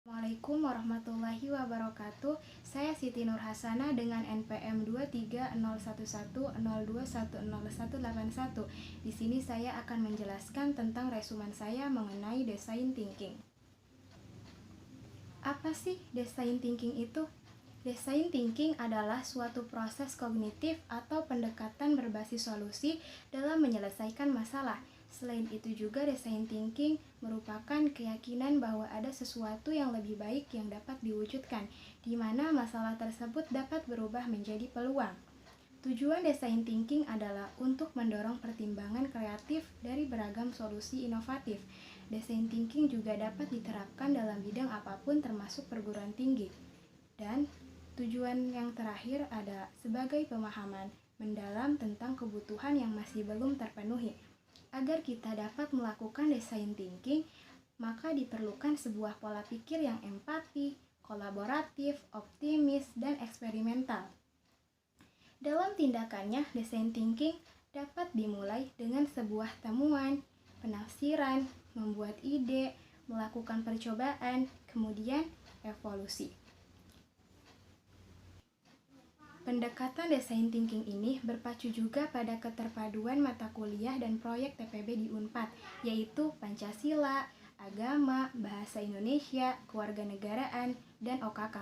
Assalamualaikum warahmatullahi wabarakatuh. Saya Siti Nur Hasana dengan NPM 2301102100181. Di sini saya akan menjelaskan tentang resumen saya mengenai design thinking. Apa sih design thinking itu? Design thinking adalah suatu proses kognitif atau pendekatan berbasis solusi dalam menyelesaikan masalah. Selain itu juga design thinking merupakan keyakinan bahwa ada sesuatu yang lebih baik yang dapat diwujudkan, di mana masalah tersebut dapat berubah menjadi peluang. Tujuan design thinking adalah untuk mendorong pertimbangan kreatif dari beragam solusi inovatif. Design thinking juga dapat diterapkan dalam bidang apapun termasuk perguruan tinggi. Dan tujuan yang terakhir ada sebagai pemahaman mendalam tentang kebutuhan yang masih belum terpenuhi. Agar kita dapat melakukan design thinking, maka diperlukan sebuah pola pikir yang empati, kolaboratif, optimis, dan eksperimental. Dalam tindakannya, design thinking dapat dimulai dengan sebuah temuan, penafsiran, membuat ide, melakukan percobaan, kemudian evolusi. Pendekatan design thinking ini berpacu juga pada keterpaduan mata kuliah dan proyek TPB di Unpad, yaitu Pancasila, Agama, Bahasa Indonesia, Kewarganegaraan, dan OKK.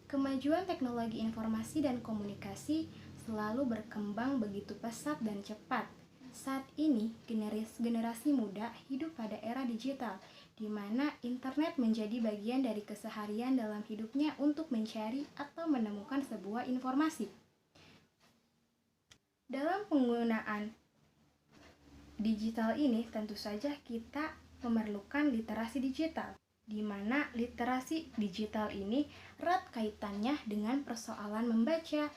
Kemajuan teknologi informasi dan komunikasi selalu berkembang begitu pesat dan cepat. Saat ini, generasi muda hidup pada era digital, di mana internet menjadi bagian dari keseharian dalam hidupnya untuk mencari atau menemukan sebuah informasi. Dalam penggunaan digital ini, tentu saja kita memerlukan literasi digital, di mana literasi digital ini erat kaitannya dengan persoalan membaca.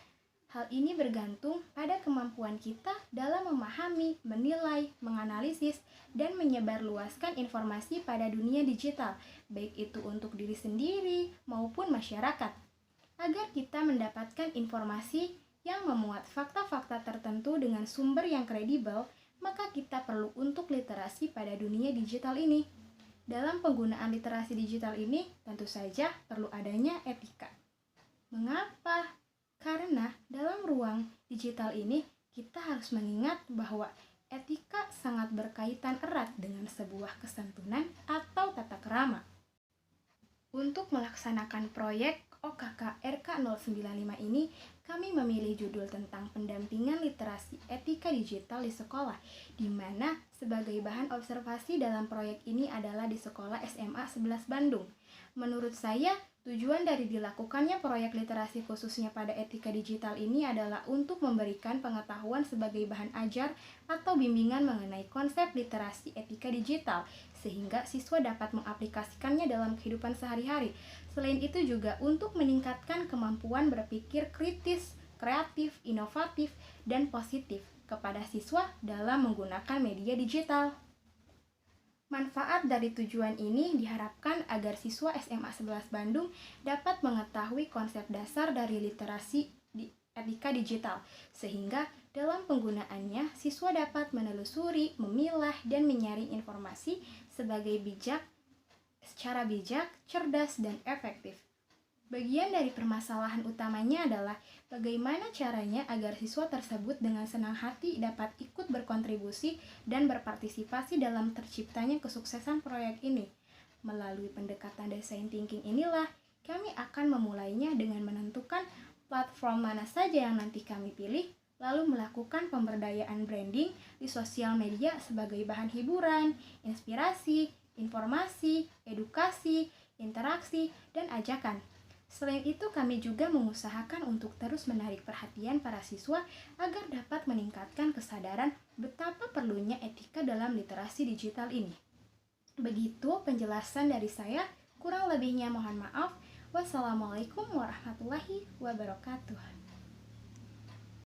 Hal ini bergantung pada kemampuan kita dalam memahami, menilai, menganalisis, dan menyebarluaskan informasi pada dunia digital, baik itu untuk diri sendiri maupun masyarakat. Agar kita mendapatkan informasi yang memuat fakta-fakta tertentu dengan sumber yang kredibel, maka kita perlu untuk literasi pada dunia digital ini. Dalam penggunaan literasi digital ini, tentu saja perlu adanya etika. Mengapa? Karena dalam ruang digital ini, kita harus mengingat bahwa etika sangat berkaitan erat dengan sebuah kesantunan atau tata krama. Untuk melaksanakan proyek OKK RK095 ini, kami memilih judul tentang pendampingan literasi etika digital di sekolah, di mana sebagai bahan observasi dalam proyek ini adalah di sekolah SMA 11 Bandung. Menurut saya, tujuan dari dilakukannya proyek literasi khususnya pada etika digital ini adalah untuk memberikan pengetahuan sebagai bahan ajar atau bimbingan mengenai konsep literasi etika digital, sehingga siswa dapat mengaplikasikannya dalam kehidupan sehari-hari. Selain itu juga untuk meningkatkan kemampuan berpikir kritis, kreatif, inovatif, dan positif kepada siswa dalam menggunakan media digital. Manfaat dari tujuan ini diharapkan agar siswa SMA 11 Bandung dapat mengetahui konsep dasar dari literasi etika digital, sehingga dalam penggunaannya siswa dapat menelusuri, memilah, dan menyaring informasi secara bijak, cerdas, dan efektif. Bagian dari permasalahan utamanya adalah bagaimana caranya agar siswa tersebut dengan senang hati dapat ikut berkontribusi dan berpartisipasi dalam terciptanya kesuksesan proyek ini. Melalui pendekatan design thinking inilah, kami akan memulainya dengan menentukan platform mana saja yang nanti kami pilih, lalu melakukan pemberdayaan branding di sosial media sebagai bahan hiburan, inspirasi, informasi, edukasi, interaksi, dan ajakan. Selain itu, kami juga mengusahakan untuk terus menarik perhatian para siswa agar dapat meningkatkan kesadaran betapa perlunya etika dalam literasi digital ini. Begitu penjelasan dari saya, kurang lebihnya mohon maaf. Wassalamualaikum warahmatullahi wabarakatuh.